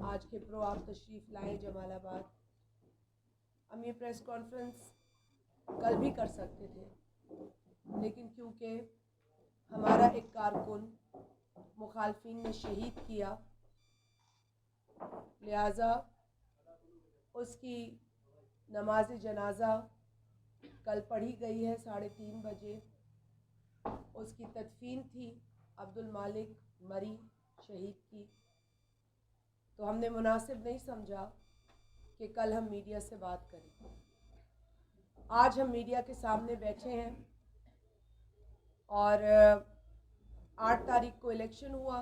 आज खिप्रो आप तशरीफ़ लाए जमालाबाद। हम ये प्रेस कॉन्फ्रेंस कल भी कर सकते थे, लेकिन क्योंकि हमारा एक कारकुन मुखालफिन ने शहीद किया, लिहाजा उसकी नमाज जनाजा कल पढ़ी गई है 3:30 बजे। उसकी तदफीन थी अब्दुल मालिक मरी शहीद की। तो हमने मुनासिब नहीं समझा कि कल हम मीडिया से बात करें। आज हम मीडिया के सामने बैठे हैं और 8 तारीख को इलेक्शन हुआ,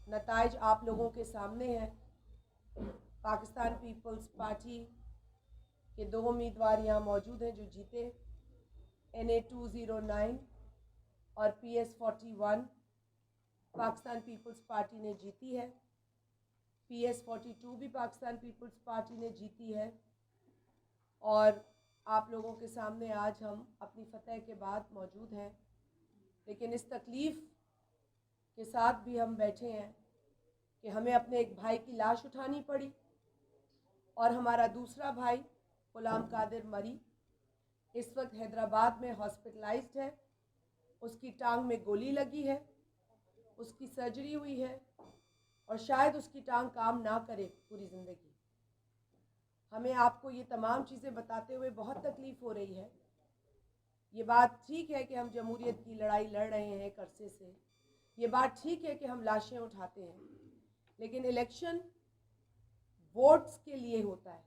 नताइज आप लोगों के सामने हैं। पाकिस्तान पीपल्स पार्टी के 2 उम्मीदवार यहाँ मौजूद हैं जो जीते, NA 209 और PS 41 पाकिस्तान पीपल्स पार्टी ने जीती है। PS 42 भी पाकिस्तान पीपल्स पार्टी ने जीती है। और आप लोगों के सामने आज हम अपनी फतह के बाद मौजूद हैं, लेकिन इस तकलीफ़ के साथ भी हम बैठे हैं कि हमें अपने एक भाई की लाश उठानी पड़ी और हमारा दूसरा भाई गुलाम कादिर मरी इस वक्त हैदराबाद में हॉस्पिटलाइज्ड है। उसकी टांग में गोली लगी है, उसकी सर्जरी हुई है और शायद उसकी टांग काम ना करे पूरी ज़िंदगी। हमें आपको ये तमाम चीज़ें बताते हुए बहुत तकलीफ़ हो रही है। ये बात ठीक है कि हम जमहूरियत की लड़ाई लड़ रहे हैं एक अरसे से, ये बात ठीक है कि हम लाशें उठाते हैं, लेकिन इलेक्शन वोट्स के लिए होता है,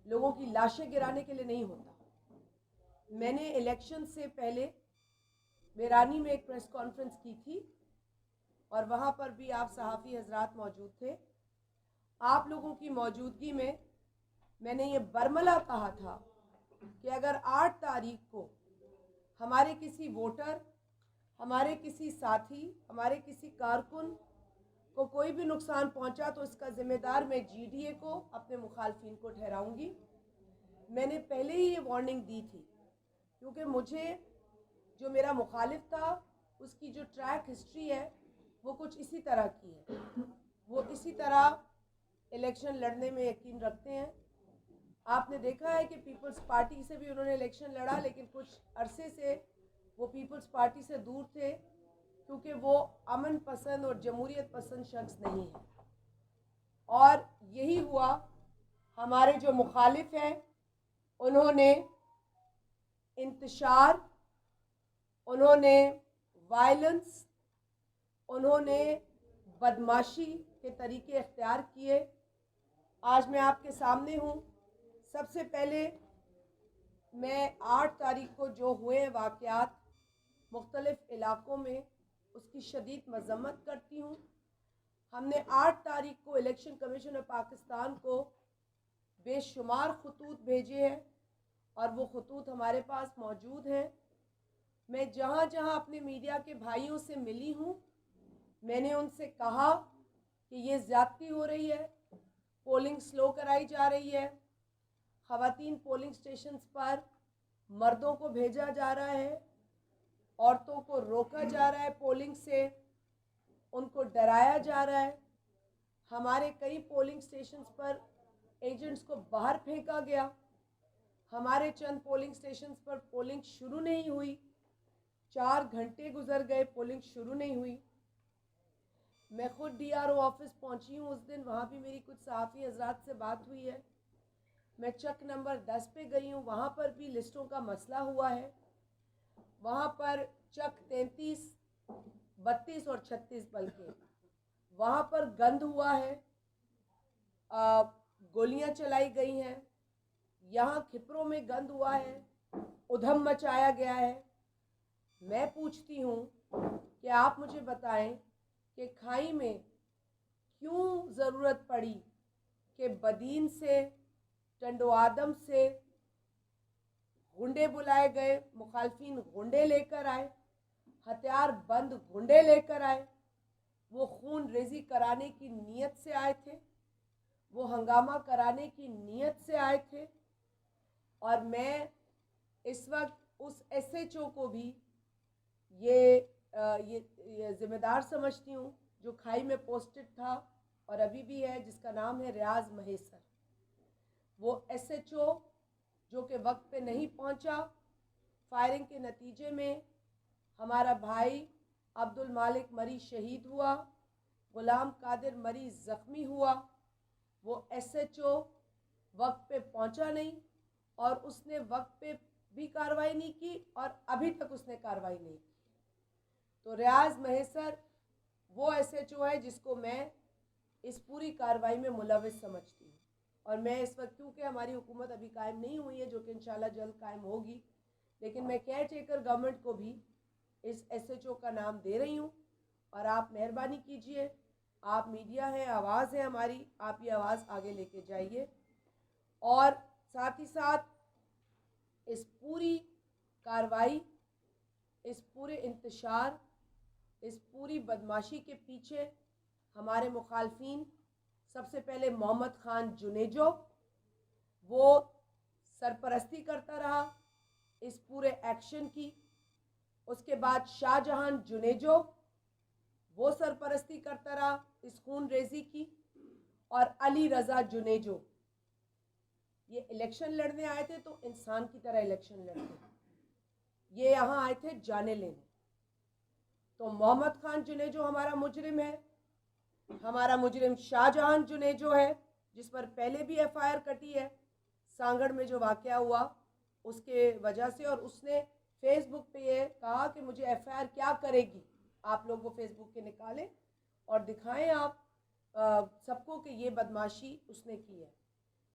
लोगों की लाशें गिराने के लिए नहीं होता। मैंने इलेक्शन से पहले बेरानी में एक प्रेस कॉन्फ्रेंस की थी और वहाँ पर भी आप सहाफ़ी हजरात मौजूद थे। आप लोगों की मौजूदगी में मैंने ये बरमला कहा था कि अगर 8 तारीख को हमारे किसी वोटर, हमारे किसी साथी, हमारे किसी कारकुन को कोई भी नुकसान पहुंचा तो इसका ज़िम्मेदार मैं GDA को, अपने मुखालफिन को ठहराऊंगी। मैंने पहले ही ये वार्निंग दी थी, क्योंकि मुझे जो मेरा मुखालिफ था उसकी जो ट्रैक हिस्ट्री है वो कुछ इसी तरह की है। वो इसी तरह इलेक्शन लड़ने में यकीन रखते हैं। आपने देखा है कि पीपल्स पार्टी से भी उन्होंने इलेक्शन लड़ा, लेकिन कुछ अरसे से वो पीपल्स पार्टी से दूर थे, क्योंकि वो अमन पसंद और जमहूरियत पसंद शख्स नहीं है। और यही हुआ, हमारे जो मुखालिफ हैं उन्होंने इंतशार, उन्होंने वायलेंस, उन्होंने बदमाशी के तरीके इख्तियार किए। आज मैं आपके सामने हूँ। सबसे पहले मैं 8 तारीख को जो हुए वाक़यात मुख्तलिफ़ इलाक़ों में, उसकी शदीद मज़म्मत करती हूँ। हमने 8 तारीख को इलेक्शन कमीशन ऑफ पाकिस्तान को बेशुमार खतूत भेजे हैं और वो खतूत हमारे पास मौजूद हैं। मैं जहाँ जहाँ अपने मीडिया के भाइयों से मिली हूँ, मैंने उनसे कहा कि ये ज़्यादती हो रही है, पोलिंग स्लो कराई जा रही है, ख़वातीन पोलिंग स्टेशंस पर मर्दों को भेजा जा रहा है, औरतों को रोका जा रहा है पोलिंग से, उनको डराया जा रहा है। हमारे कई पोलिंग स्टेशंस पर एजेंट्स को बाहर फेंका गया। हमारे चंद पोलिंग स्टेशंस पर पोलिंग शुरू नहीं हुई, 4 घंटे गुजर गए, पोलिंग शुरू नहीं हुई। मैं खुद DRO ऑफिस पहुंची हूँ उस दिन, वहाँ भी मेरी कुछ सहाफ़ी हजरात से बात हुई है। मैं चक नंबर 10 पे गई हूँ, वहाँ पर भी लिस्टों का मसला हुआ है। वहाँ पर चक 33, 32 और 36 बल्कि वहाँ पर गंद हुआ है, गोलियाँ चलाई गई हैं। यहाँ खिपरों में गंद हुआ है, उधम मचाया गया है। मैं पूछती हूँ कि आप मुझे बताएं कि खाई में क्यों ज़रूरत पड़ी कि बदीन से, टंडो आदम से गुंडे बुलाए गए, मुखालफिन गुंडे लेकर आए, हथियार बंद गुंडे लेकर आए। वो खून रेजी कराने की नीयत से आए थे, वो हंगामा कराने की नीयत से आए थे। और मैं इस वक्त उस SHO को भी ये ज़िम्मेदार समझती हूँ जो खाई में पोस्टेड था और अभी भी है, जिसका नाम है रियाज महेसर। वो SHO जो कि वक्त पे नहीं पहुंचा, फायरिंग के नतीजे में हमारा भाई अब्दुल मालिक मरी शहीद हुआ, गुलाम कादिर मरी ज़ख्मी हुआ। वो SHO वक्त पे पहुंचा नहीं और उसने वक्त पे भी कार्रवाई नहीं की और अभी तक उसने कार्रवाई नहीं की। तो रियाज महेसर वो SHO है जिसको मैं इस पूरी कार्रवाई में मुलविस समझती हूँ। और मैं इस वक्त, क्योंकि हमारी हुकूमत अभी कायम नहीं हुई है, जो कि इंशाल्लाह जल्द कायम होगी, लेकिन मैं केयर टेकर गवर्नमेंट को भी इस SHO का नाम दे रही हूँ। और आप मेहरबानी कीजिए, आप मीडिया हैं, आवाज़ है हमारी, आप ये आवाज़ आगे लेके जाइए। और साथ ही साथ इस पूरी कार्रवाई, इस पूरे इंतशार, इस पूरी बदमाशी के पीछे हमारे मुखालफिन, सबसे पहले मोहम्मद खान जुनेजो, वो सरपरस्ती करता रहा इस पूरे एक्शन की। उसके बाद शाहजहां जुनेजो, वो सरपरस्ती करता रहा इस खून रेजी की। और अली रज़ा जुनेजो, ये इलेक्शन लड़ने आए थे तो इंसान की तरह इलेक्शन लड़ते, ये यहाँ आए थे जाने लेने। तो मोहम्मद खान जुनेजो हमारा मुजरिम है, हमारा मुजरिम शाहजहां जुनेजो है, जिस पर पहले भी FIR कटी है सांगड़ में जो वाक़या हुआ उसके वजह से। और उसने फेसबुक पे ये कहा कि मुझे FIR क्या करेगी। आप लोग वो फेसबुक के निकालें और दिखाएं आप सबको कि ये बदमाशी उसने की है।